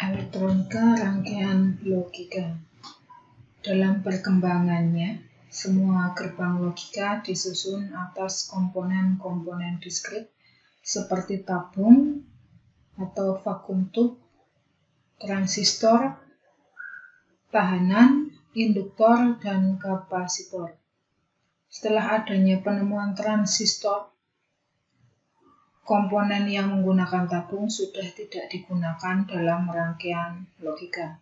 Elektronika rangkaian logika. Dalam perkembangannya, semua gerbang logika disusun atas komponen-komponen diskrit seperti tabung atau vakum tube, transistor, tahanan, induktor, dan kapasitor. Setelah adanya penemuan transistor, komponen yang menggunakan tabung sudah tidak digunakan dalam rangkaian logika.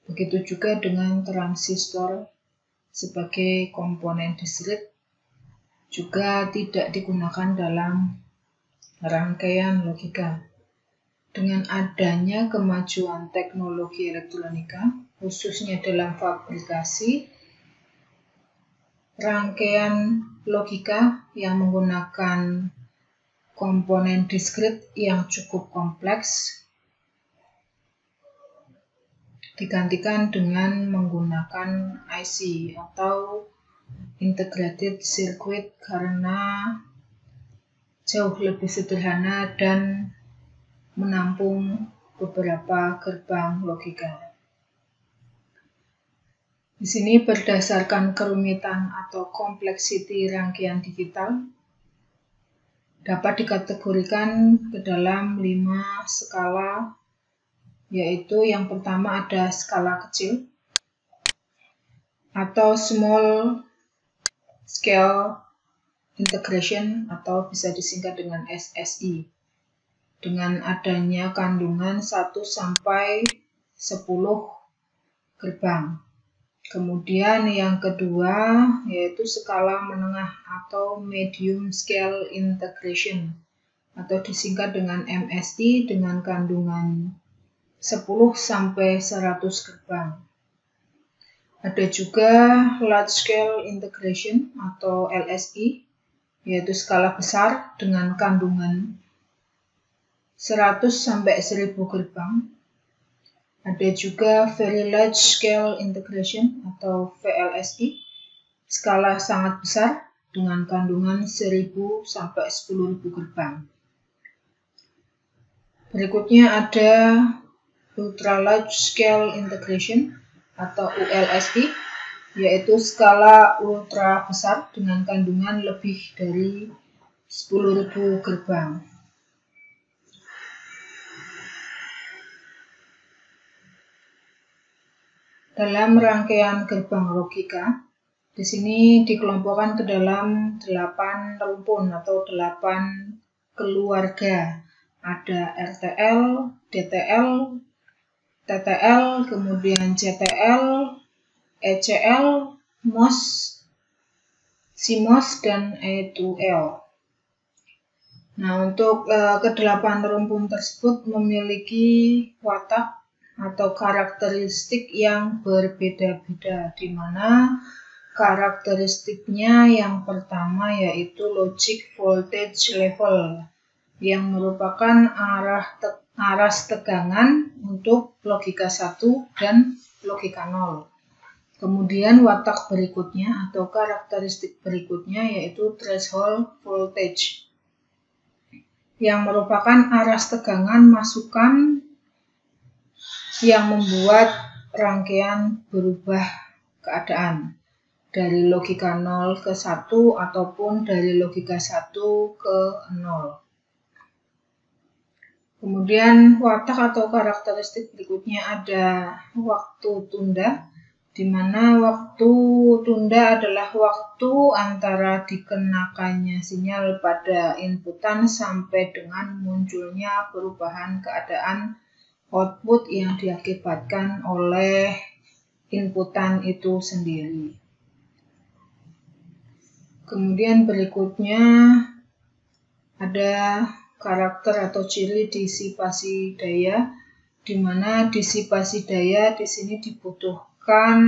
Begitu juga dengan transistor sebagai komponen diskrit juga tidak digunakan dalam rangkaian logika. Dengan adanya kemajuan teknologi elektronika, khususnya dalam fabrikasi, rangkaian logika yang menggunakan komponen diskrit yang cukup kompleks digantikan dengan menggunakan IC atau integrated circuit karena jauh lebih sederhana dan menampung beberapa gerbang logika. Di sini berdasarkan kerumitan atau kompleksiti rangkaian digital dapat dikategorikan ke dalam 5 skala, yaitu yang pertama ada skala kecil atau small scale integration atau bisa disingkat dengan SSI, dengan adanya kandungan 1 sampai 10 gerbang. Kemudian yang kedua yaitu skala menengah atau medium scale integration atau disingkat dengan MSI dengan kandungan 10 sampai 100 gerbang. Ada juga large scale integration atau LSI yaitu skala besar dengan kandungan 100 sampai 1000 gerbang. Ada juga very large scale integration atau VLSI, skala sangat besar dengan kandungan 1000 sampai 10.000 gerbang. Berikutnya ada ultra large scale integration atau ULSI, yaitu skala ultra besar dengan kandungan lebih dari 10.000 gerbang. Dalam rangkaian gerbang logika, di sini dikelompokkan ke dalam 8 rumpun atau 8 keluarga. Ada RTL, DTL, TTL, kemudian CTL, ECL, MOS, CMOS, dan E2L. Nah, untuk ke-8 rumpun tersebut memiliki watak atau karakteristik yang berbeda-beda, di mana karakteristiknya yang pertama yaitu logic voltage level yang merupakan aras tegangan untuk logika 1 dan logika 0. Kemudian watak berikutnya atau karakteristik berikutnya yaitu threshold voltage yang merupakan aras tegangan masukan yang membuat rangkaian berubah keadaan dari logika 0 ke 1 ataupun dari logika 1 ke 0. Kemudian watak atau karakteristik berikutnya ada waktu tunda, di mana waktu tunda adalah waktu antara dikenakannya sinyal pada inputan sampai dengan munculnya perubahan keadaan output yang diakibatkan oleh inputan itu sendiri. Kemudian berikutnya ada karakter atau ciri disipasi daya, di mana disipasi daya di sini dibutuhkan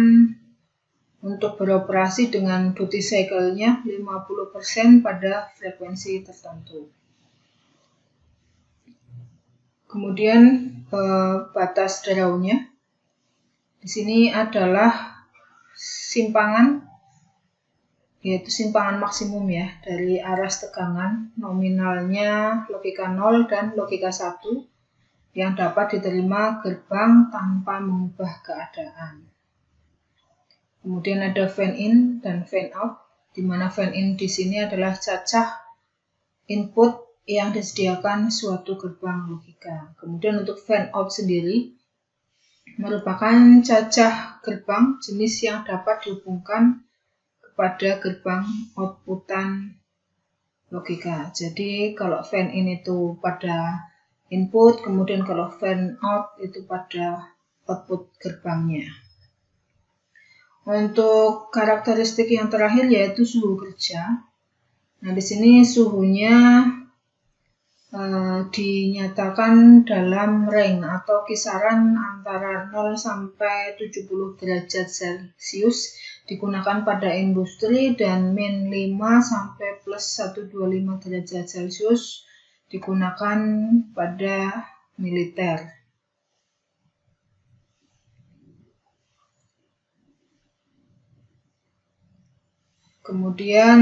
untuk beroperasi dengan duty cycle-nya 50% pada frekuensi tertentu. Kemudian batas draw-nya di sini adalah simpangan, yaitu simpangan maksimum ya dari aras tegangan nominalnya logika 0 dan logika 1 yang dapat diterima gerbang tanpa mengubah keadaan. Kemudian ada fan in dan fan out, di mana fan in di sini adalah cacah input yang disediakan suatu gerbang logika. Kemudian untuk fan out sendiri merupakan cacah gerbang jenis yang dapat dihubungkan kepada gerbang outputan logika. Jadi kalau fan in itu pada input, kemudian kalau fan out itu pada output gerbangnya. Untuk karakteristik yang terakhir yaitu suhu kerja. Nah, di sini suhunya dinyatakan dalam range atau kisaran antara 0 sampai 70 derajat Celcius, digunakan pada industri, dan min 5 sampai plus 125 derajat Celcius digunakan pada militer. Kemudian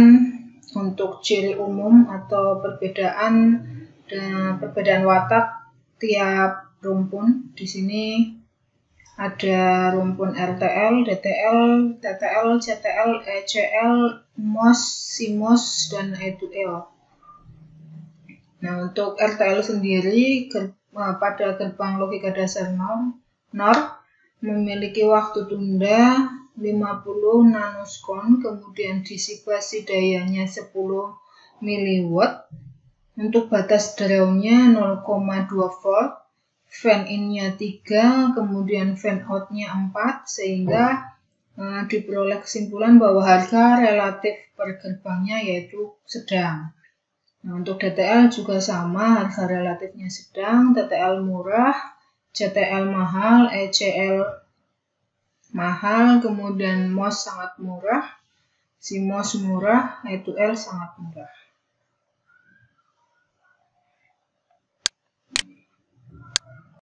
untuk ciri umum atau perbedaan watak tiap rumpun, di sini ada rumpun RTL, DTL, TTL, CTL, ECL, MOS, CMOS, dan E2L. Nah, untuk RTL sendiri pada gerbang logika dasar NOR memiliki waktu tunda 50 nanosekon, kemudian disipasi dayanya 10 mW. Untuk batas draw-nya 0,2 volt, fan in-nya 3, kemudian fan out-nya 4, sehingga diperoleh kesimpulan bahwa harga relatif per gerbangnya yaitu sedang. Nah, untuk DTL juga sama, harga relatifnya sedang, TTL murah, CTL mahal, ECL mahal, kemudian MOS sangat murah, CMOS murah, E2L sangat murah.